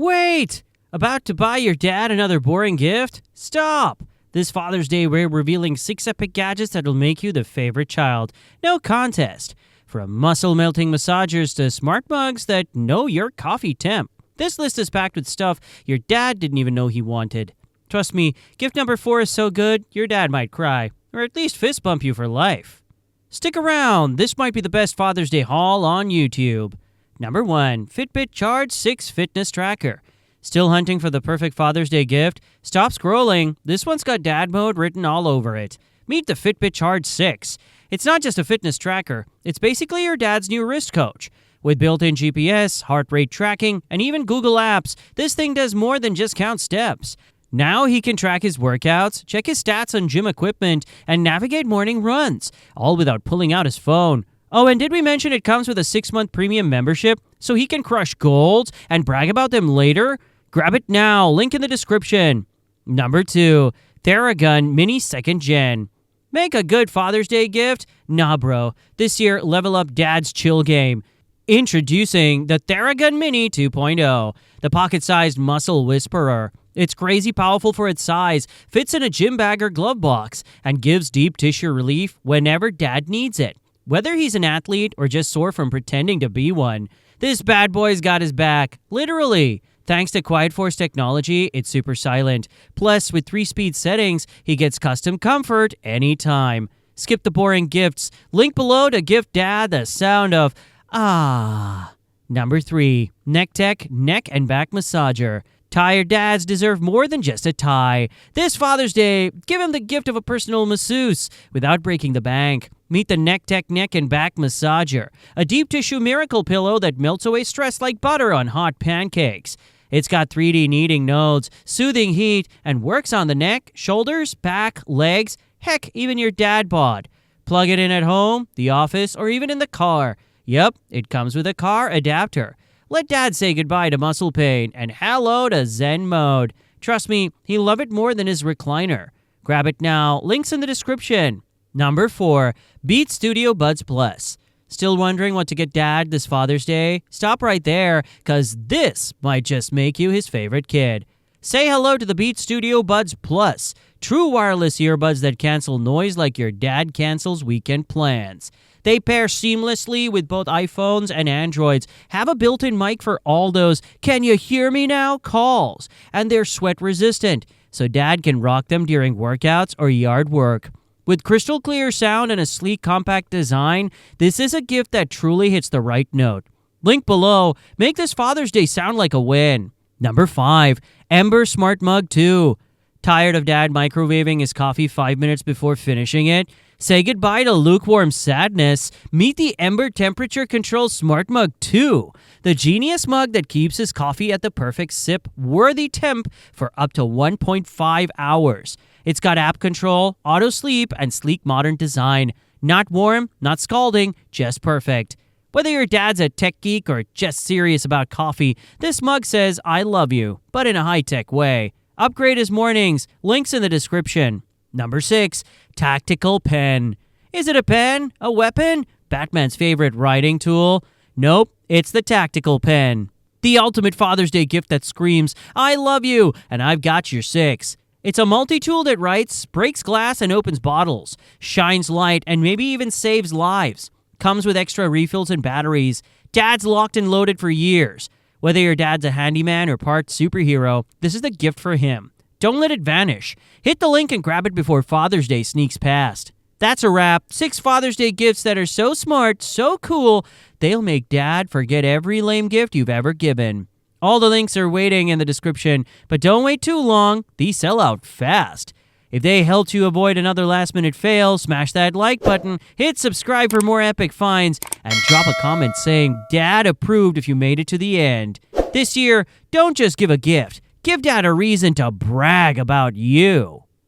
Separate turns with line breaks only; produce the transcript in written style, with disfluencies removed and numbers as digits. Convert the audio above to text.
Wait! About to buy your dad another boring gift? Stop! This Father's Day, we're revealing 6 epic gadgets that'll make you the favorite child. No contest. From muscle-melting massagers to smart mugs that know your coffee temp. This list is packed with stuff your dad didn't even know he wanted. Trust me, gift number 4 is so good, your dad might cry. Or at least fist bump you for life. Stick around, this might be the best Father's Day haul on YouTube. Number 1, Fitbit Charge 6 Fitness Tracker. Still hunting for the perfect Father's Day gift? Stop scrolling, this one's got dad mode written all over it. Meet the Fitbit Charge 6. It's not just a fitness tracker, it's basically your dad's new wrist coach. With built-in GPS, heart rate tracking, and even Google Apps, this thing does more than just count steps. Now he can track his workouts, check his stats on gym equipment, and navigate morning runs, all without pulling out his phone. Oh, and did we mention it comes with a 6-month premium membership, so he can crush golds and brag about them later? Grab it now, link in the description. Number 2, Theragun Mini 2nd Gen. Make a good Father's Day gift? Nah, bro. This year, level up dad's chill game. Introducing the Theragun Mini 2.0, the pocket-sized muscle whisperer. It's crazy powerful for its size, fits in a gym bag or glove box, and gives deep tissue relief whenever dad needs it. Whether he's an athlete or just sore from pretending to be one, this bad boy's got his back, literally. Thanks to Quiet Force technology, it's super silent. Plus, with 3-speed settings, he gets custom comfort anytime. Skip the boring gifts. Link below to gift dad the sound of ah. Number 3, Nekteck Neck and Back Massager. Tired dads deserve more than just a tie. This Father's Day, give him the gift of a personal masseuse without breaking the bank. Meet the Nekteck Neck and Back Massager, a deep tissue miracle pillow that melts away stress like butter on hot pancakes. It's got 3D kneading nodes, soothing heat, and works on the neck, shoulders, back, legs, heck, even your dad bod. Plug it in at home, the office, or even in the car. Yep, it comes with a car adapter. Let dad say goodbye to muscle pain and hello to Zen mode. Trust me, he'll love it more than his recliner. Grab it now, links in the description. Number 4, Beats Studio Buds Plus. Still wondering what to get dad this Father's Day? Stop right there, cause this might just make you his favorite kid. Say hello to the Beats Studio Buds Plus, true wireless earbuds that cancel noise like your dad cancels weekend plans. They pair seamlessly with both iPhones and Androids, have a built-in mic for all those "can you hear me now" calls, and they're sweat-resistant, so dad can rock them during workouts or yard work. With crystal clear sound and a sleek compact design, this is a gift that truly hits the right note. Link below, make this Father's Day sound like a win. Number 5, Ember Smart Mug 2. Tired of dad microwaving his coffee 5 minutes before finishing it? Say goodbye to lukewarm sadness. Meet the Ember Temperature Control Smart Mug 2, the genius mug that keeps his coffee at the perfect sip-worthy temp for up to 1.5 hours. It's got app control, auto sleep, and sleek modern design. Not warm, not scalding, just perfect. Whether your dad's a tech geek or just serious about coffee, this mug says I love you, but in a high-tech way. Upgrade his mornings. Links in the description. Number 6, Tactical Pen. Is it a pen? A weapon? Batman's favorite writing tool? Nope, it's the Tactical Pen. The ultimate Father's Day gift that screams, I love you, and I've got your 6. It's a multi-tool that writes, breaks glass and opens bottles, shines light, and maybe even saves lives. Comes with extra refills and batteries. Dad's locked and loaded for years. Whether your dad's a handyman or part superhero, this is the gift for him. Don't let it vanish. Hit the link and grab it before Father's Day sneaks past. That's a wrap. 6 Father's Day gifts that are so smart, so cool, they'll make dad forget every lame gift you've ever given. All the links are waiting in the description, but don't wait too long. These sell out fast. If they helped you avoid another last-minute fail, smash that like button, hit subscribe for more epic finds, and drop a comment saying Dad approved if you made it to the end. This year, don't just give a gift. Give Dad a reason to brag about you.